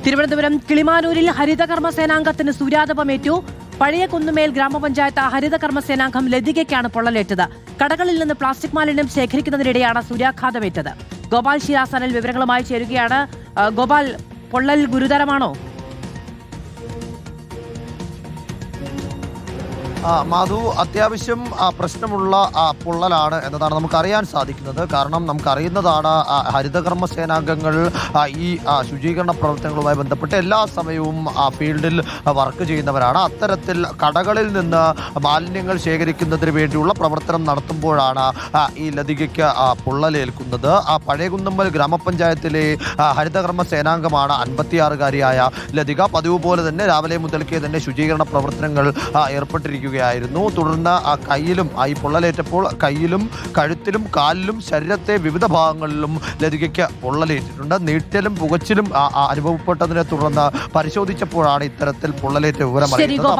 തിരുവനന്തപുരം കിളിമാനൂരിൽ ഹരിതകർമ്മ സേനാംഗത്തിന് സൂര്യാതപമേറ്റു. പഴയ കുന്നുമേൽ ഗ്രാമപഞ്ചായത്ത് ഹരിതകർമ്മ സേനാംഗം ലതികയ്ക്കാണ് പൊള്ളലേറ്റത്. കടകളിൽ നിന്ന് പ്ലാസ്റ്റിക് മാലിന്യം ശേഖരിക്കുന്നതിനിടെയാണ് സൂര്യാഘാതമേറ്റത്. ഗോപാൽ ശിരാസനൽ വിവരങ്ങളുമായി ചേരുകയാണ്. ഗോപാൽ, പൊള്ളൽ ഗുരുതരമാണോ? മാധു, അത്യാവശ്യം പ്രശ്നമുള്ള പൊള്ളലാണ് എന്നതാണ് നമുക്കറിയാൻ സാധിക്കുന്നത്. കാരണം നമുക്കറിയുന്നതാണ് ഹരിതകർമ്മ സേനാംഗങ്ങൾ ഈ ശുചീകരണ പ്രവർത്തനങ്ങളുമായി ബന്ധപ്പെട്ട് എല്ലാ സമയവും ഫീൽഡിൽ വർക്ക് ചെയ്യുന്നവരാണ്. അത്തരത്തിൽ കടകളിൽ നിന്ന് മാലിന്യങ്ങൾ ശേഖരിക്കുന്നതിന് വേണ്ടിയുള്ള പ്രവർത്തനം നടത്തുമ്പോഴാണ് ഈ ലതികയ്ക്ക് പൊള്ളലേൽക്കുന്നത്. പഴയകുന്നമ്മൽ ഗ്രാമപഞ്ചായത്തിലെ ഹരിതകർമ്മ സേനാംഗമാണ് 56-കാരിയായ ലതിക. പതിവ് പോലെ തന്നെ രാവിലെ മുതൽക്കേ തന്നെ ശുചീകരണ പ്രവർത്തനങ്ങൾ ഏർപ്പെട്ടിരിക്കുകയായിരുന്നു. തുടർന്ന് കയ്യിലും ഈ പൊള്ളലേറ്റപ്പോൾ കയ്യിലും കഴുത്തിലും കാലിലും ശരീരത്തെ വിവിധ ഭാഗങ്ങളിലും ലതികയ്ക്ക് പൊള്ളലേറ്റിട്ടുണ്ട്. നീറ്റലും പുകച്ചിലും അനുഭവപ്പെട്ടതിനെ തുടർന്ന് പരിശോധിച്ചപ്പോഴാണ് ഇത്തരത്തിൽ പൊള്ളലേറ്റ വിവരം അറിയുന്നത്.